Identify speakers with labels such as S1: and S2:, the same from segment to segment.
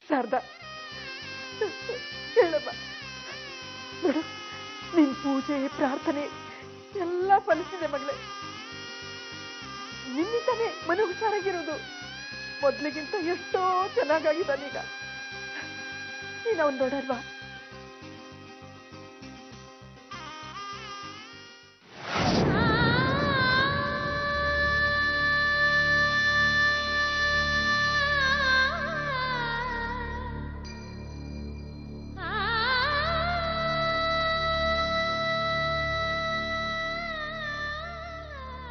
S1: ಶಾರದಾ, ಹೇಳಮ್ಮ. ನೋಡು, ನಿನ್ ಪೂಜೆ ಪ್ರಾರ್ಥನೆ ಎಲ್ಲ ಫಲಿಸಿದೆ ಮಗಳೇ. ನಿನ್ನಿಂದಾನೇ ಮನೆ ಹುಷಾರಾಗಿರೋದು. ಮೊದ್ಲಿಗಿಂತ ಎಷ್ಟೋ ಚೆನ್ನಾಗಾಗಿದ್ದಾನೀಗ. ನೀನು ಅವನ್ ನೋಡಲ್ವಾ?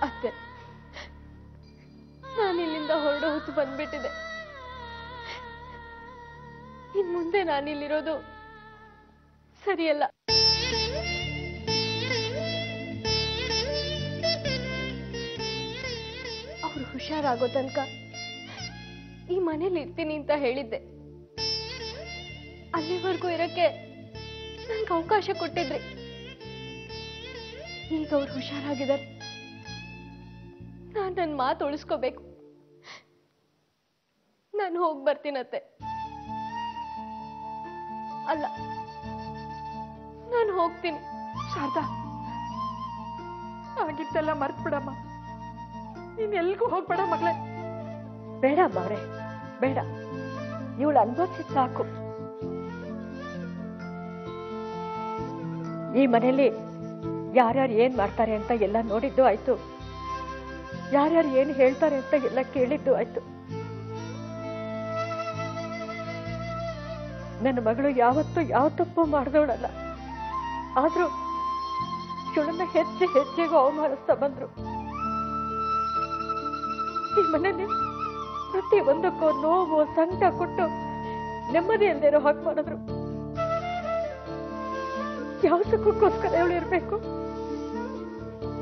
S1: ಅತ್ತೆ, ನಾನಿಲ್ಲಿಂದ ಹೊರಡೋ ಹೊತ್ತು ಬಂದ್ಬಿಟ್ಟಿದೆ. ಇನ್ ಮುಂದೆ ನಾನಿಲ್ಲಿರೋದು ಸರಿಯಲ್ಲ. ಅವ್ರು ಹುಷಾರಾಗೋ ತನಕ ಈ ಮನೇಲಿ ಇರ್ತೀನಿ ಅಂತ ಹೇಳಿದ್ದೆ. ಅಲ್ಲಿವರೆಗೂ ಇರಕ್ಕೆ ನನ್ಗೆ ಅವಕಾಶ ಕೊಟ್ಟಿದ್ರಿ. ಈಗ ಅವ್ರು ಹುಷಾರಾಗಿದ್ದಾರೆ. ನಾನು ನನ್ನ ಮಾತು ಉಳಿಸ್ಕೋಬೇಕು. ನಾನು ಹೋಗಿ ಬರ್ತೀನತ್ತೆ. ಅಲ್ಲ, ನಾನು ಹೋಗ್ತೀನಿ.
S2: ಶಾರದಾ, ಆಗಿತ್ತೆಲ್ಲ ಮರ್ತ್ ಬಿಡಮ್ಮ. ನೀನ್ ಎಲ್ಗೂ ಹೋಗ್ಬೇಡ ಮಗಳೇ.
S3: ಬೇಡ ಮಾರೆ, ಬೇಡ. ಇವಳು ಅನ್ಭವಿಸಿದ್ ಸಾಕು. ಈ ಮನೇಲಿ ಯಾರ್ಯಾರು ಏನ್ ಮಾಡ್ತಾರೆ ಅಂತ ಎಲ್ಲ ನೋಡಿದ್ದು ಆಯ್ತು. ಯಾರ್ಯಾರು ಏನ್ ಹೇಳ್ತಾರೆ ಅಂತ ಎಲ್ಲ ಕೇಳಿದ್ದು ಆಯ್ತು. ನನ್ನ ಮಗಳು ಯಾವತ್ತೂ ಯಾವ ತಪ್ಪು ಮಾಡಿದವಳಲ್ಲ. ಆದ್ರೂ ಇವಳನ್ನ ಹೆಚ್ಚಿಗೂ ಅವಮಾನಿಸ್ತಾ ಬಂದ್ರು. ಈ ಮನೇಲಿ ಪ್ರತಿ ಒಂದಕ್ಕೂ ನೋವು ಸಂಕಟ ಕೊಟ್ಟು ನೆಮ್ಮದಿ ಅಲ್ದೇನೋ ಹಾಗೆ ಮಾಡಿದ್ರು. ಯಾವ ಸುಖಕ್ಕೋಸ್ಕರ ಇವಳು ಇರ್ಬೇಕು?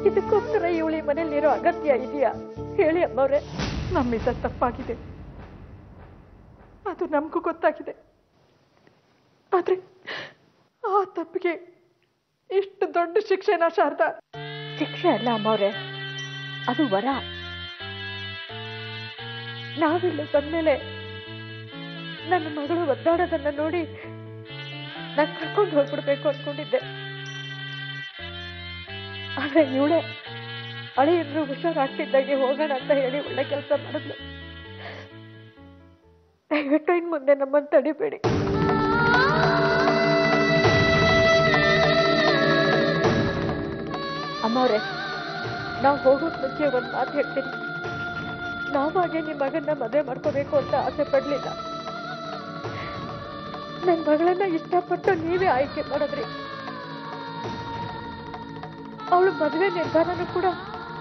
S3: ಇದಕ್ಕೋಸ್ಕರ ಇವಳು ಈ ಮನೇಲಿರೋ ಅಗತ್ಯ ಇದೆಯಾ ಹೇಳಿ ಅಮ್ಮವ್ರೆ?
S2: ನಮ್ಮಿಂದ ತಪ್ಪಾಗಿದೆ, ಅದು ನಮಗೂ ಗೊತ್ತಾಗಿದೆ. ಆದ್ರೆ ಆ ತಪ್ಪಿಗೆ ಇಷ್ಟು ದೊಡ್ಡ ಶಿಕ್ಷೆನಾ ಶಾರದಾ?
S3: ಶಿಕ್ಷೆ ಅಲ್ಲ ಅಮ್ಮವ್ರೆ, ಅದು ವರ. ನಾವಿಲ್ಲಿ ಬಂದ್ಮೇಲೆ ನನ್ನ ಮಗಳು ಒದ್ದಾಡೋದನ್ನ ನೋಡಿ ನಾನು ಕರ್ಕೊಂಡು ಹೋಗ್ಬಿಡ್ಬೇಕು ಅನ್ಕೊಂಡಿದ್ದೆ. ಆದ್ರೆ ಇವಳೆ ಅಳಿಯಂದ್ರು ಹುಷಾರಾಗ್ತಿದ್ದಾಗೆ ಹೋಗೋಣ ಅಂತ ಹೇಳಿ ಒಳ್ಳೆ ಕೆಲಸ ಮಾಡಿದ್ಲು. ದಯವಿಟ್ಟು ಇನ್ ಮುಂದೆ ನಮ್ಮನ್ನು ತಡಿಬೇಡಿ. ಅಮ್ಮವ್ರೆ, ನಾವು ಹೋಗೋಕ್ ಮುಂಚೆ ಒಂದ್ ಮಾತು ಹೇಳ್ತೀನಿ. ನಾವಾಗೆ ನಿಮ್ಮ ಮಗನ್ನ ಮದುವೆ ಮಾಡ್ಕೋಬೇಕು ಅಂತ ಆಸೆ ಪಡ್ಲಿಲ್ಲ. ನನ್ನ ಮಗಳನ್ನ ಇಷ್ಟಪಟ್ಟು ನೀವೇ ಆಯ್ಕೆ ಮಾಡಿದ್ರಿ. ಅವಳು ಮದುವೆ ನಿರ್ಧಾರನೂ ಕೂಡ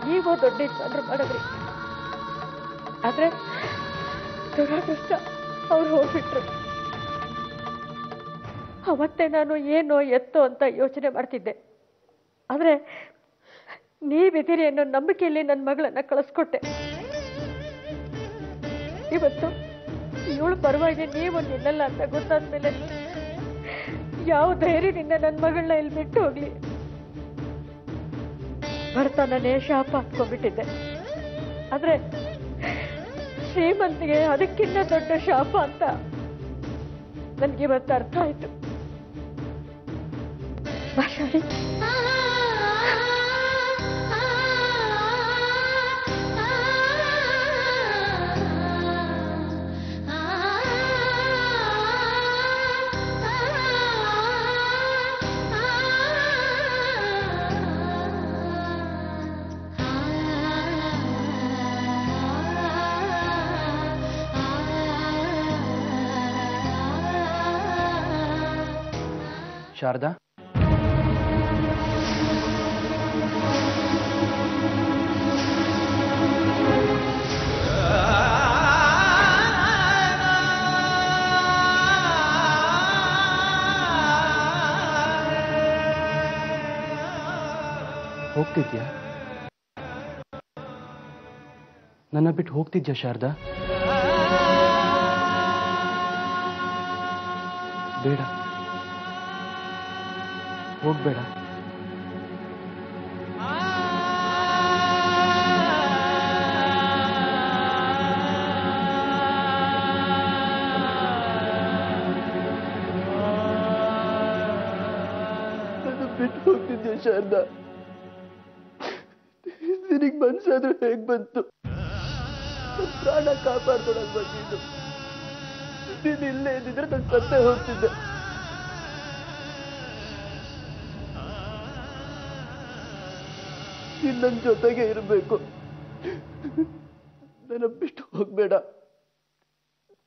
S3: ನೀವು ದೊಡ್ಡ ಯಜಮಾನ್ರು ಮಾಡಿದ್ರಿ. ಆದ್ರೆ ದುರಾದೃಷ್ಟ, ಅವ್ರು ಹೋಗ್ಬಿಟ್ರು. ಅವತ್ತೇ ನಾನು ಏನೋ ಎತ್ತೋ ಅಂತ ಯೋಚನೆ ಮಾಡ್ತಿದ್ದೆ. ಆದ್ರೆ ನೀವಿದ್ದೀರಿ ಅನ್ನೋ ನಂಬಿಕೆಯಲ್ಲಿ ನನ್ನ ಮಗಳನ್ನ ಕಳಿಸ್ಕೊಟ್ಟೆ. ಇವತ್ತು ಇವಳು ಪರವಾಗಿ ನೀವು ನಿಲ್ಲಲ್ಲ ಅಂತ ಗೊತ್ತಾದ್ಮೇಲೆ ಯಾವ ಧೈರ್ಯದಿಂದ ನನ್ನ ಮಗಳನ್ನ ಇಲ್ಲಿ ಬಿಟ್ಟು ಹೋಗ್ಲಿ? ಬಡತನನೇ ಶಾಪ ಹಾಕ್ಕೊಂಡ್ಬಿಟ್ಟಿದ್ದೆ. ಆದ್ರೆ ಶ್ರೀಮಂತಿಗೆ ಅದಕ್ಕಿಂತ ದೊಡ್ಡ ಶಾಪ ಅಂತ ನನ್ಗೆ ಇವತ್ತು ಅರ್ಥ ಆಯ್ತು. ಭಾಷಾಡಿ,
S4: ಶಾರದಾ, ಹೋಗ್ತಿದ್ಯಾ? ನನ್ನ ಬಿಟ್ಟು ಹೋಗ್ತಿದ್ಯಾ ಶಾರದಾ? ಬೇಡ, ಹೋಗ್ಬೇಡ.
S5: ಬಿಟ್ಟು ಹೋಗ್ತಿದ್ದೆ ಶಾರದಾ. ನಿನಗೆ ಮನ್ಸಾದ್ರೂ ಹೇಗ್ ಬಂತು? ಪ್ರಾಣ ಕಾಪಾಡ್ಕೊಳಕ್ ಬಂದಿದ್ದು. ನೀನ್ ಇಲ್ಲೇ ಇದ್ದಿದ್ರೆ ನಾನು ಸತ್ತೇ ಹೋಗ್ತಿದ್ದೆ. ನೀನ್ ನನ್ನ ಜೊತೆಗೆ ಇರಬೇಕು. ನನ್ನ ಬಿಟ್ಟು ಹೋಗ್ಬೇಡ,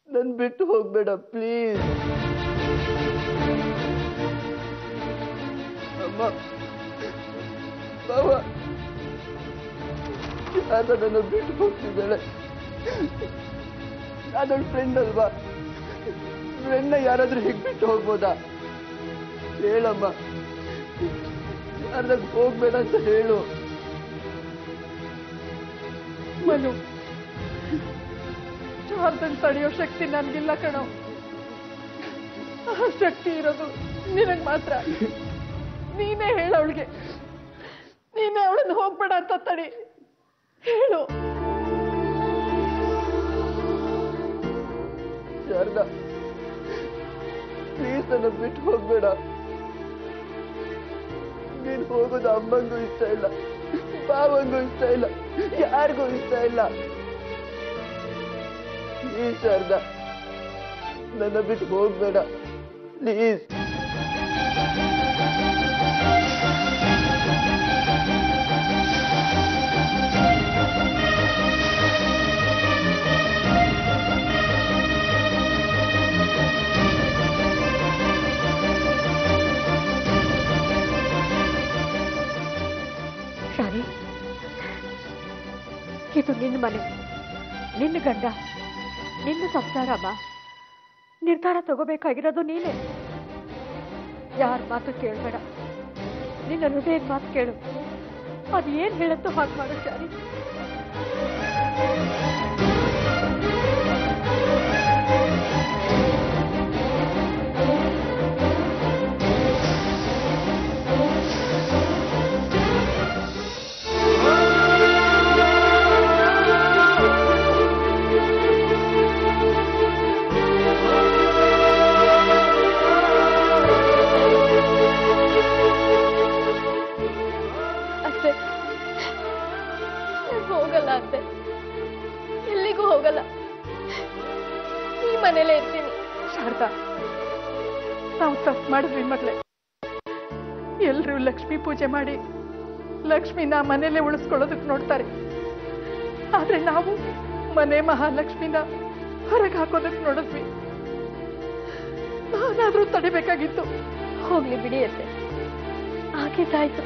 S5: ನನ್ ಬಿಟ್ಟು ಹೋಗ್ಬೇಡ ಪ್ಲೀಸ್. ಅಮ್ಮ, ಬಾವ, ಯಾರ ನನ್ನ ಬಿಟ್ಟು ಹೋಗ್ತಿದ್ದಾಳೆ? ನಾನೊಳ್ ಫ್ರೆಂಡ್ ಅಲ್ವಾ? ಫ್ರೆಂಡ್ನ ಯಾರಾದ್ರೂ ಹೇಗ್ ಬಿಟ್ಟು ಹೋಗ್ಬೋದಾ? ಹೇಳಮ್ಮ, ಯಾರ್ದಾಗ ಹೋಗ್ಬೇಡ ಅಂತ ಹೇಳು.
S2: ಮನು, ಶಾರದನ್ ತಡೆಯೋ ಶಕ್ತಿ ನನ್ಗಿಲ್ಲ ಕಣೋ. ಆ ಶಕ್ತಿ ಇರೋದು ನಿನಗ್ ಮಾತ್ರ. ನೀನೇ ಹೇಳು ಅವಳಿಗೆ, ನೀನೇ ಅವಳನ್ನ ಹೋಗ್ಬೇಡ ಅಂತ ತಡಿ ಹೇಳು.
S5: ಶಾರದಾ, ಪ್ಲೀಸ್ ನನ್ನ ಬಿಟ್ಟು ಹೋಗ್ಬೇಡ. ನೀನ್ ಹೋಗೋದು ಅಮ್ಮಂಗೂ ಇಷ್ಟ ಇಲ್ಲ, ಬಾವಂಗೂ ಇಷ್ಟ ಇಲ್ಲ, ಯಾರಿಗೂ ಇಷ್ಟ ಇಲ್ಲ. ಪ್ಲೀಸ್ ಶಾರದಾ, ನನ್ನ ಬಿಟ್ಟು ಹೋಗ್ಬೇಡ ಪ್ಲೀಸ್.
S3: ಶಾರಿ, ಇದು ನಿನ್ನ ಮನೆ, ನಿನ್ನ ಗಂಡ, ನಿನ್ನ ಸಂಸಾರಮ್ಮ. ನಿರ್ಧಾರ ತಗೋಬೇಕಾಗಿರೋದು ನೀನೇ. ಯಾರ ಮಾತು ಕೇಳಬೇಡ, ನಿನ್ನ ಹೃದಯದ ಮಾತು ಕೇಳು. ಅದು ಏನ್ ಹೇಳತ್ತೋ ಹಾಗೆ ಮಾಡು ಶಾರಿ.
S1: ಹೋಗಲ್ಲ ಅತ್ತೆ, ಎಲ್ಲಿಗೂ ಹೋಗಲ್ಲ, ಈ ಮನೇಲೇ ಇರ್ತೀನಿ.
S2: ಶಾರದಾ, ನಾವು ತಪ್ಪು ಮಾಡಿದ್ವಿ ಮಗಳೇ. ಎಲ್ರೂ ಲಕ್ಷ್ಮೀ ಪೂಜೆ ಮಾಡಿ ಲಕ್ಷ್ಮಿನ ಮನೇಲೆ ಉಳಿಸ್ಕೊಳ್ಳೋದಕ್ಕೆ ನೋಡ್ತಾರೆ. ಆದ್ರೆ ನಾವು ಮನೆ ಮಹಾಲಕ್ಷ್ಮಿನ ಹೊರಗೆ ಹಾಕೋದಕ್ಕೆ ನೋಡಿದ್ವಿ. ನಾನಾದ್ರೂ ತಡಿಬೇಕಾಗಿತ್ತು.
S1: ಹೋಗ್ಲಿ ಬಿಡಿ ಅತ್ತೆ, ಆಗಿದ್ದಾಯ್ತು.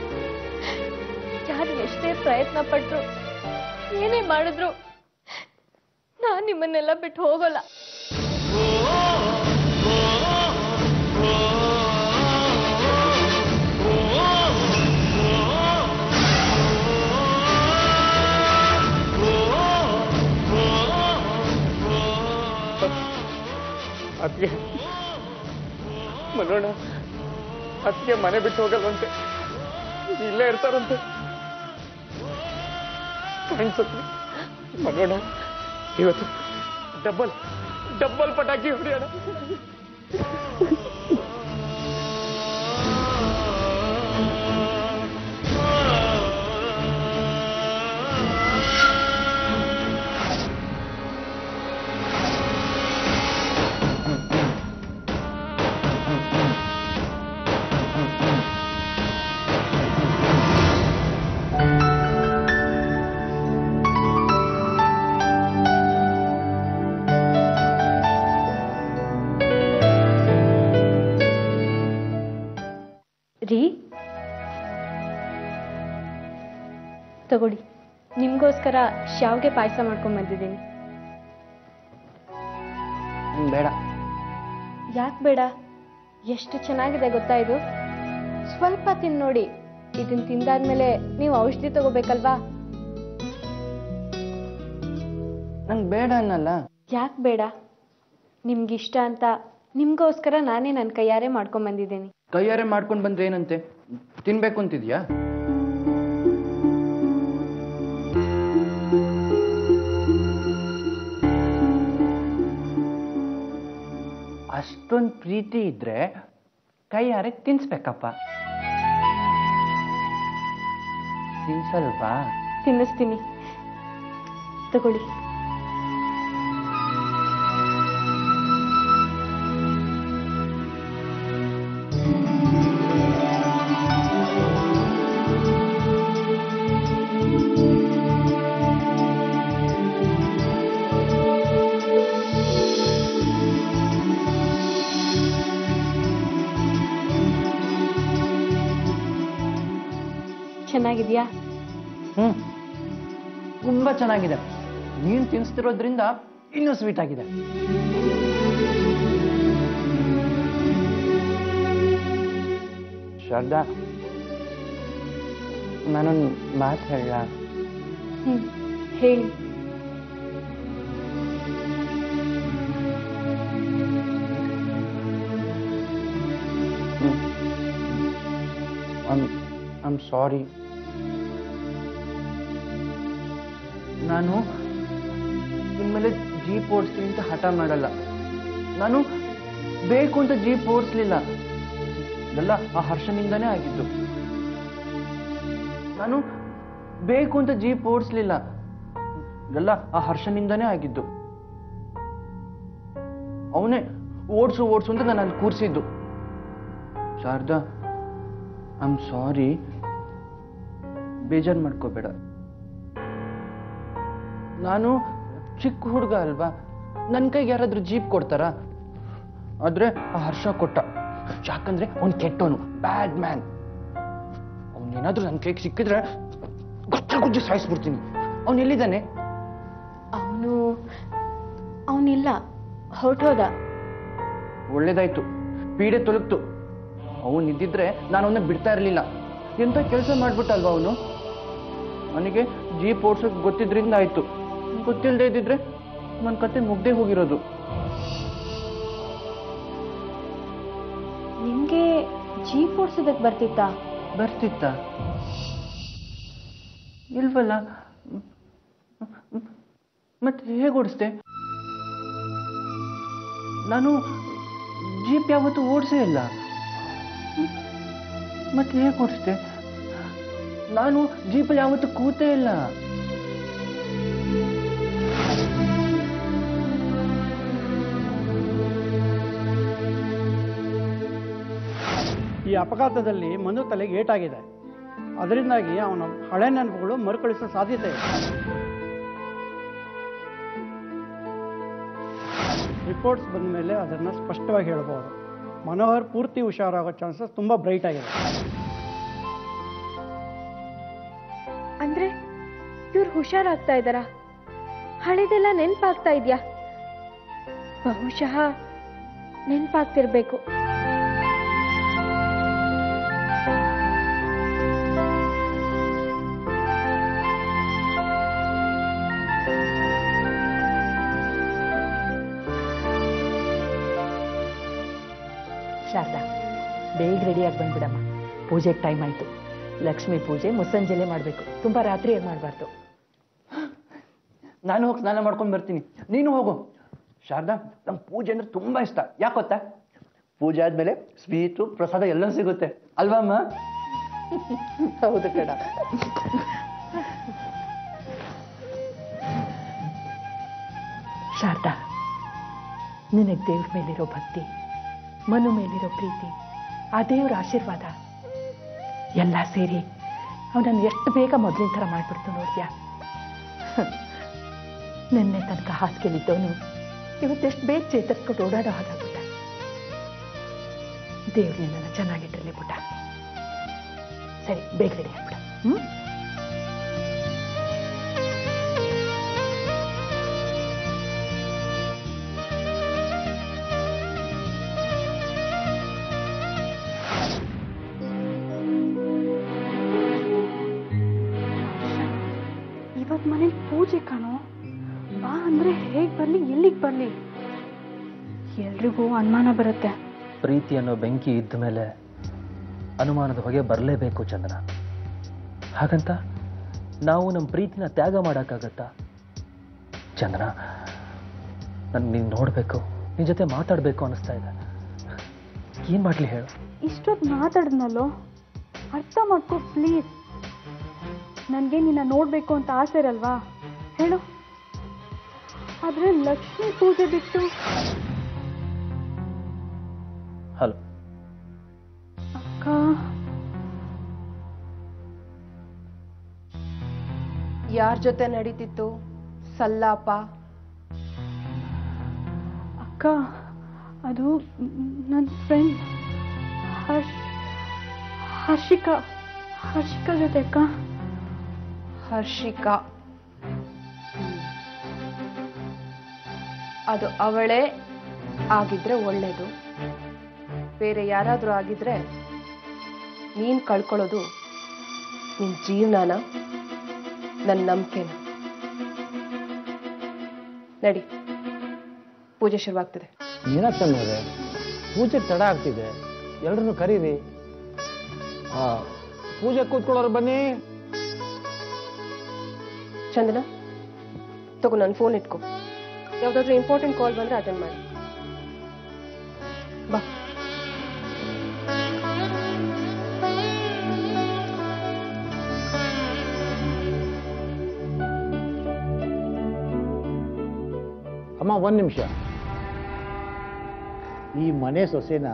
S1: ಯಾರು ಎಷ್ಟೇ ಪ್ರಯತ್ನ ಪಟ್ರು, ಏನೇ ಮಾಡಿದ್ರು ನಾನ್ ನಿಮ್ಮನ್ನೆಲ್ಲ ಬಿಟ್ಟು ಹೋಗಲ್ಲ.
S4: ಅತ್ತಿಗೆ, ಮನೋಣ, ಅತ್ತಿಗೆ ಮನೆ ಬಿಟ್ಟು ಹೋಗಲ್ವಂತೆ, ಇಲ್ಲೇ ಇರ್ತಾರಂತೆ ಕಾಣಿಸುತ್ತೆ. ಮನೋಣ, ಇವತ್ತು ಡಬ್ಬಲ್ ಪಟಾಕಿ ಹೊಡೆಯೋಣ.
S1: ರೀ, ತಗೊಳ್ಳಿ, ನಿಮ್ಗೋಸ್ಕರ ಶಾವ್ಗೆ ಪಾಯಸ ಮಾಡ್ಕೊಂಡ್ ಬಂದಿದ್ದೀನಿ.
S4: ಬೇಡ.
S1: ಯಾಕೆ ಬೇಡ? ಎಷ್ಟು ಚೆನ್ನಾಗಿದೆ ಗೊತ್ತಾ ಇದು? ಸ್ವಲ್ಪ ತಿನ್ ನೋಡಿ. ಇದನ್ನ ತಿಂದಾದ್ಮೇಲೆ ನೀವು ಔಷಧಿ ತಗೋಬೇಕಲ್ವಾ?
S4: ನಂಗೆ ಬೇಡ ಅನ್ನಲ್ಲ.
S1: ಯಾಕೆ ಬೇಡ? ನಿಮ್ಗಿಷ್ಟ ಅಂತ ನಿಮ್ಗೋಸ್ಕರ ನಾನೇ ನನ್ನ ಕೈಯಾರೆ ಮಾಡ್ಕೊಂಡ್ಬಂದಿದ್ದೀನಿ.
S4: ಕೈಯಾರೆ ಮಾಡ್ಕೊಂಡು ಬಂದ್ರೆ ಏನಂತೆ? ತಿನ್ಬೇಕು ಅಂತಿದ್ಯಾ? ಅಷ್ಟೊಂದು ಪ್ರೀತಿ ಇದ್ರೆ ಕೈಯಾರೆ ತಿನ್ಸ್ಬೇಕಪ್ಪ. ತಿನ್ಸಲ್ವಾ?
S1: ತಿನ್ನಿಸ್ತೀನಿ, ತಗೊಳ್ಳಿ. ಚೆನ್ನಾಗಿದ್ಯಾ?
S4: ತುಂಬಾ ಚೆನ್ನಾಗಿದೆ. ನೀನ್ ತಿನ್ಸ್ತಿರೋದ್ರಿಂದ ಇನ್ನೂ ಸ್ವೀಟ್ ಆಗಿದೆ. ಶಾರದಾ, ನಾನೊಂದು ಮಾತು ಹೇಳ?
S1: ಹೇಳಿ.
S4: I'm sorry. ನಾನು ನಿಮ್ಮೇಲೆ ಜೀಪ್ ಓಡಿಸ್ತೀನಿ ಅಂತ ಹಠ ಮಾಡಲ್ಲ. ನಾನು ಬೇಕು ಅಂತ ಜೀಪ್ ಓಡಿಸ್ಲಿಲ್ಲ. ಇದೆಲ್ಲ ಆ ಹರ್ಷನಿಂದನೇ ಆಗಿದ್ದು. ನಾನು ಬೇಕು ಅಂತ ಜೀಪ್ ಓಡಿಸ್ಲಿಲ್ಲ. ಇದೆಲ್ಲ ಆ ಹರ್ಷನಿಂದನೇ ಆಗಿದ್ದು. ಅವನೇ ಓಡಿಸು ಅಂತ ನಾನು ಅಲ್ಲಿ ಕೂರಿಸಿದ್ದು. Sharada, I'm sorry. ಬೇಜಾರು ಮಾಡ್ಕೋಬೇಡ. ನಾನು ಚಿಕ್ಕ ಹುಡುಗ ಅಲ್ವಾ, ನನ್ನ ಕೈಗೆ ಯಾರಾದ್ರೂ ಜೀಪ್ ಕೊಡ್ತಾರಾ? ಆದ್ರೆ ಆ ಹರ್ಷ ಕೊಟ್ಟ. ಯಾಕಂದ್ರೆ ಅವ್ನು ಕೆಟ್ಟವನು, ಬ್ಯಾಡ್ ಮ್ಯಾನ್. ಅವನೇನಾದ್ರೂ ನನ್ನ ಕೈಗೆ ಸಿಕ್ಕಿದ್ರೆ ಗುಜ್ಜಿ ಸಾಯಿಸ್ಬಿಡ್ತೀನಿ. ಅವನು ಎಲ್ಲಿದ್ದಾನೆ?
S1: ಅವನಿಲ್ಲ, ಹೊರಟೋದ.
S4: ಒಳ್ಳೇದಾಯ್ತು, ಪೀಡೆ ತೊಲಗ್ತು. ಅವನು ಇದ್ದಿದ್ರೆ ನಾನು ಅವನ್ನ ಬಿಡ್ತಾ ಇರಲಿಲ್ಲ. ಎಂತ ಕೆಲಸ ಮಾಡ್ಬಿಟ್ಟಲ್ವಾ ಅವನು. ನನಗೆ ಜೀಪ್ ಓಡ್ಸೋಕೆ ಗೊತ್ತಿದ್ರಿಂದ ಆಯ್ತು. ಗೊತ್ತಿಲ್ಲದೆ ಇದ್ದಿದ್ರೆ ನನ್ನ ಕತೆ ಮುಗ್ದೇ ಹೋಗಿರೋದು.
S1: ನಿಮ್ಗೆ ಜೀಪ್ ಓಡಿಸೋದಕ್ಕೆ ಬರ್ತಿತ್ತಾ?
S4: ಇಲ್ವಲ್ಲ. ಮತ್ತೆ ಹೇಗೆ ಓಡಿಸ್ದೆ? ನಾನು ಜೀಪ್ ಯಾವತ್ತೂ ಓಡಿಸೇ ಇಲ್ಲ. ಮತ್ತೆ ಹೇಗೆ ಓಡಿಸ್ದೆ? ನಾನು ಜೀಪಲ್ಲಿ ಯಾವತ್ತೂ ಕೂತೇ ಇಲ್ಲ.
S6: ಈ ಅಪಘಾತದಲ್ಲಿ ಮನು ತಲೆಗೆ ಏಟಾಗಿದೆ. ಅದರಿಂದಾಗಿ ಅವನ ಹಳೆ ನೆನಪುಗಳು ಮರುಕಳಿಸೋ ಸಾಧ್ಯತೆ ಇದೆ. ರಿಪೋರ್ಟ್ಸ್ ಬಂದ ಮೇಲೆ ಅದನ್ನು ಸ್ಪಷ್ಟವಾಗಿ ಹೇಳ್ಬೋದು. ಮನೋಹರ್ ಪೂರ್ತಿ ಹುಷಾರಾಗೋ ಚಾನ್ಸಸ್ ತುಂಬ ಬ್ರೈಟ್ ಆಗಿದೆ.
S1: ಅಂದ್ರೆ ಇವ್ರು ಹುಷಾರಾಗ್ತಾ ಇದ್ದಾರಾ? ಹಳೆದೆಲ್ಲ ನೆನ್ಪಾಗ್ತಾ ಇದ್ಯಾ? ಬಹುಶಃ ನೆನ್ಪಾಗ್ತಿರ್ಬೇಕು.
S3: ಶಾರದಾ, ಬೇಗ ರೆಡಿಯಾಗಿ ಬಂದ್ಬಿಡಮ್ಮ. ಪೂಜೆಗೆ ಟೈಮ್ ಆಯಿತು. ಲಕ್ಷ್ಮೀ ಪೂಜೆ ಮುಸ್ಸಂಜೆಲೆ ಮಾಡಬೇಕು, ತುಂಬ ರಾತ್ರಿಯಾಗಿ ಮಾಡಬಾರ್ದು.
S4: ನಾನು ಹೋಗಿ ಸ್ನಾನ ಮಾಡ್ಕೊಂಡು ಬರ್ತೀನಿ, ನೀನು ಹೋಗು. ಶಾರದಾ, ನಂಗೆ ಪೂಜೆ ಅಂದ್ರೆ ತುಂಬಾ ಇಷ್ಟ. ಯಾಕೆ ಗೊತ್ತಾ? ಪೂಜೆ ಆದ್ಮೇಲೆ ಸ್ವೀಟು ಪ್ರಸಾದ ಎಲ್ಲ ಸಿಗುತ್ತೆ ಅಲ್ವಾ ಅಮ್ಮ? ಹೌದು ಕಡ.
S3: ಶಾರದಾ, ನಿನಗೆ ದೇವ್ರ ಮೇಲಿರೋ ಭಕ್ತಿ, ಮನು ಮೇಲಿರೋ ಪ್ರೀತಿ, ಆ ದೇವ್ರ ಆಶೀರ್ವಾದ ಎಲ್ಲ ಸೇರಿ ಅವನನ್ನು ಎಷ್ಟು ಬೇಗ ಮೊದಲಿನ ಥರ ಮಾಡಿಬಿಡ್ತು ನೋಡ್ಯಾ. ನಿನ್ನೆ ತನಕ ಹಾಸಿಗೆಲಿದ್ದವನು ಇವತ್ತೆಷ್ಟು ಬೇಗ ಚೇತರಿಸ್ಕೊಂಡು ಓಡಾಡೋ ಹಾಗಾಗ್ಬಿಟ್ಟ. ದೇವ್ರು ನಿನ್ನನ್ನು ಚೆನ್ನಾಗಿಟ್ಟಿರಲಿ ಪುಟ್ಟ. ಸರಿ, ಬೇಗ ರೆಡಿ ಆಗ್ಬಿಡ.
S1: ಇವತ್ತು ಮನೇಲಿ ಪೂಜೆ ಕಾಣೋ. ಬಾ. ಅಂದರೆ ಹೇಗೆ ಬರಲಿ, ಎಲ್ಲಿಗೆ ಬರಲಿ? ಎಲ್ರಿಗೂ ಅನುಮಾನ ಬರುತ್ತೆ.
S7: ಪ್ರೀತಿ ಅನ್ನೋ ಬೆಂಕಿ ಇದ್ದ ಮೇಲೆ ಅನುಮಾನದ ಹೊಗೆ ಬರಲೇಬೇಕು ಚಂದನ. ಹಾಗಂತ ನಾವು ನಮ್ಮ ಪ್ರೀತಿನ ತ್ಯಾಗ ಮಾಡೋಕ್ಕಾಗತ್ತಾ? ಚಂದನ, ನಾನು ನೀನು ನೋಡಬೇಕು, ನಿನ್ನ ಜೊತೆ ಮಾತಾಡಬೇಕು ಅನ್ನಿಸ್ತಾ ಇದೆ. ಏನು ಮಾಡಲಿ ಹೇಳು?
S1: ಇಷ್ಟೊತ್ತು ಮಾತಾಡಿದ್ನಲ್ಲೋ, ಅರ್ಥ ಮಾಡ್ಕೊ ಪ್ಲೀಸ್. ನನಗೆ ನಿನ್ನ ನೋಡಬೇಕು ಅಂತ ಆಸೆ ಇರಲ್ವಾ ಹೇಳು? ಆದರೆ ಲಕ್ಷ್ಮೀ ಪೂಜೆ ಬಿಟ್ಟು.
S7: ಹಲೋ
S1: ಅಕ್ಕ,
S2: ಯಾರ ಜೊತೆ ನಡೀತಿತ್ತು ಸಲ್ಲಾಪ?
S1: ಅಕ್ಕ, ಅದು ನನ್ನ ಫ್ರೆಂಡ್ ಹರ್ಷಿಕಾ ಜೊತೆ ಅಕ್ಕ.
S2: ಹರ್ಷಿಕಾ, ಅದು ಅವಳೇ ಆಗಿದ್ರೆ ಒಳ್ಳೇದು. ಬೇರೆ ಯಾರಾದರೂ ಆಗಿದ್ರೆ ನೀನ್ ಕಳ್ಕೊಳ್ಳೋದು ನಿನ್ ಜೀವನಾನ, ನನ್ನ ನಂಬಿಕೆನ. ನಡಿ, ಪೂಜೆ ಶುರುವಾಗ್ತಿದೆ.
S6: ಮೀನಾಕ್ಷಮ್ಮವ್ರೆ, ಪೂಜೆ ತಡ ಆಗ್ತಿದೆ, ಎಲ್ರನ್ನೂ ಕರೀರಿ. ಪೂಜೆ ಕೂತ್ಕೊಳ್ಳೋರು ಬನ್ನಿ.
S2: ಚಂದನ, ತಗೋ ನನ್ನ ಫೋನ್ ಇಟ್ಕೋ. ಯಾವ್ದಾದ್ರು ಇಂಪಾರ್ಟೆಂಟ್ ಕಾಲ್ ಬಂದ್ರೆ ಅಟೆಂಡ್ ಮಾಡಿ. ಬಾ.
S6: ಅಮ್ಮ, ಒಂದು ನಿಮಿಷ. ಈ ಮನೆ ಸೊಸೆನ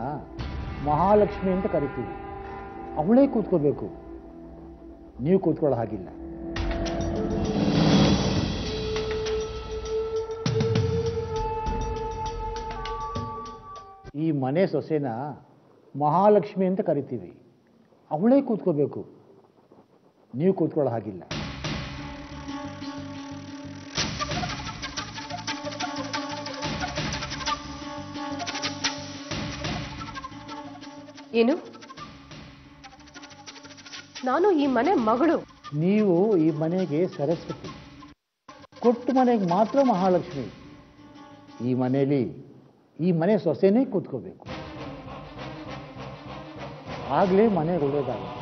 S6: ಮಹಾಲಕ್ಷ್ಮಿ ಅಂತ ಕರಿತೀವಿ. ಅವಳೇ ಕೂತ್ಕೋಬೇಕು, ನೀವು ಕೂತ್ಕೊಳ್ಳೋ ಹಾಗಿಲ್ಲ. ಈ ಮನೆ ಸೊಸೆನ ಮಹಾಲಕ್ಷ್ಮಿ ಅಂತ ಕರಿತೀವಿ. ಅವಳೇ ಕೂತ್ಕೋಬೇಕು, ನೀವು ಕೂತ್ಕೊಳ್ಳೋ ಹಾಗಿಲ್ಲ.
S2: ಏನು? ನಾನು ಈ ಮನೆ ಮಗಳು.
S6: ನೀವು ಈ ಮನೆಗೆ ಸರಸ್ವತಿ, ಕೊಟ್ಟು ಮನೆಗೆ ಮಾತ್ರ ಮಹಾಲಕ್ಷ್ಮಿ. ಈ ಮನೆಯಲ್ಲಿ ಈ ಮನೆ ಸೊಸೆನೇ ಕೂತ್ಕೋಬೇಕು, ಆಗಲೇ ಮನೆ ಒಳ್ಳೇದಾಗುತ್ತೆ.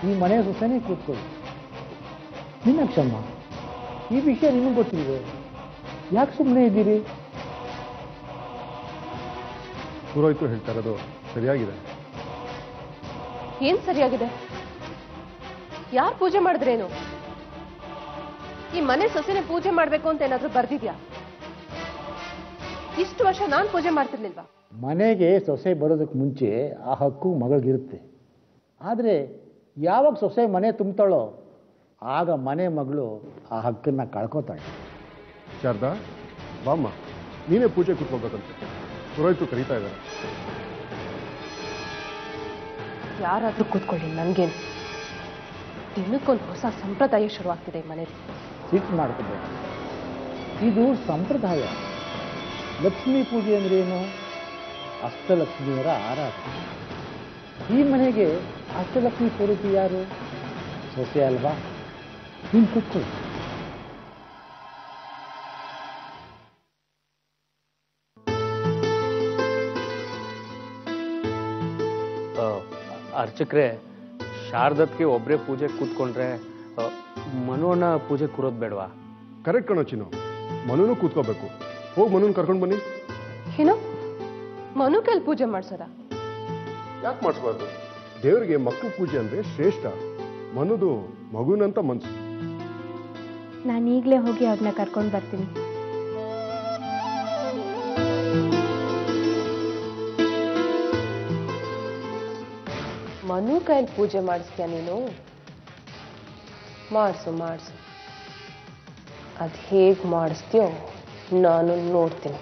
S6: ಈ ಮನೆ ಸೊಸೆನೇ ಕೂತ್ಕೋಬೇಕು. ಮೀನಾಕ್ಷಮ್ಮ, ಈ ವಿಷಯ ನಿಮಗೆ ಗೊತ್ತಿಲ್ವೇ? ಯಾಕೆ ಸುಮ್ಮನೆ ಇದ್ದೀರಿ?
S8: ಪುರೋಹಿತರು ಹೇಳ್ತಾ ಇರೋದು ಸರಿಯಾಗಿದೆ.
S2: ಏನ್ ಸರಿಯಾಗಿದೆ? ಯಾರು ಪೂಜೆ ಮಾಡಿದ್ರೇನು? ಈ ಮನೆ ಸೊಸೆನೆ ಪೂಜೆ ಮಾಡ್ಬೇಕು ಅಂತ ಏನಾದ್ರೂ ಬರ್ದಿದ್ಯಾ? ಇಷ್ಟು ವರ್ಷ ನಾನು ಪೂಜೆ ಮಾಡ್ತಿರ್ಲಿಲ್ವಾ?
S6: ಮನೆಗೆ ಸೊಸೆ ಬರೋದಕ್ಕೆ ಮುಂಚೆ ಆ ಹಕ್ಕು ಮಗಳಿಗಿರುತ್ತೆ. ಆದರೆ ಯಾವಾಗ ಸೊಸೆ ಮನೆ ತುಂಬ್ತಾಳೋ ಆಗ ಮನೆ ಮಗಳು ಆ ಹಕ್ಕನ್ನು ಕಳ್ಕೋತಾಳೆ.
S8: ಶಾರದಾ, ಬಾಮ್ಮ, ನೀನೇ ಪೂಜೆ ಕೂತ್ಕೋಬೇಕಂತೆ. ಪುರೋಹಿತರು ಕರೀತಾ ಇದ್ದಾರೆ.
S2: ಯಾರಾದ್ರೂ ಕೂತ್ಕೊಳ್ಳಿ, ನನ್ಗೇನು. ದಿನಕ್ಕೊಂದು ಹೊಸ ಸಂಪ್ರದಾಯ ಶುರುವಾಗ್ತಿದೆ ಈ ಮನೇಲಿ.
S6: ಸಿಟ್ಟು ಮಾಡ್ಕೋಬೇಕು. ಇದು ಸಂಪ್ರದಾಯ. ಲಕ್ಷ್ಮೀ ಪೂಜೆ ಅಂದ್ರೇನು? ಅಷ್ಟಲಕ್ಷ್ಮಿಯರ ಆರಾಧನೆ. ಈ ಮನೆಗೆ ಅಷ್ಟಲಕ್ಷ್ಮಿ ಸ್ವರೂಪಿ ಯಾರು? ಸೊಸೆ ಅಲ್ವಾ? ನೀನು ಕೂತ್ಕೊಳ್ಳಿ.
S9: ಅರ್ಚಕ್ರೆ, ಶಾರದತ್ಗೆ ಒಬ್ಬರೇ ಪೂಜೆ ಕೂತ್ಕೊಂಡ್ರೆ ಮನುವನ್ನ ಪೂಜೆ ಕೂರೋದು ಬೇಡವಾ?
S8: ಕರೆಕ್ಟ್ ಕಣೋ ಚಿನ್ನು, ಮನುನು ಕೂತ್ಕೋಬೇಕು. ಹೋಗಿ ಮನುನ್ ಕರ್ಕೊಂಡು ಬನ್ನಿ.
S2: ಏನು? ಮನು ಕೈಲಿ ಪೂಜೆ ಮಾಡ್ಸೋದ?
S8: ಯಾಕೆ ಮಾಡಿಸ್ಬಾರ್ದು? ದೇವರಿಗೆ ಮಕ್ಕಳು ಪೂಜೆ ಅಂದ್ರೆ ಶ್ರೇಷ್ಠ. ಮನುದು ಮಗುನಂತ ಮನ್ಸು.
S1: ನಾನು ಈಗಲೇ ಹೋಗಿ ಅವ್ರನ್ನ ಕರ್ಕೊಂಡು ಬರ್ತೀನಿ.
S2: ಮನು ಕೈಲಿ ಪೂಜೆ ಮಾಡಿಸ್ತೀಯ ನೀನು? ಮಾಡಿಸು ಮಾಡಿಸು. ಅದು ಹೇಗೆ ಮಾಡಿಸ್ತೀಯೋ ನಾನು ನೋಡ್ತೀನಿ.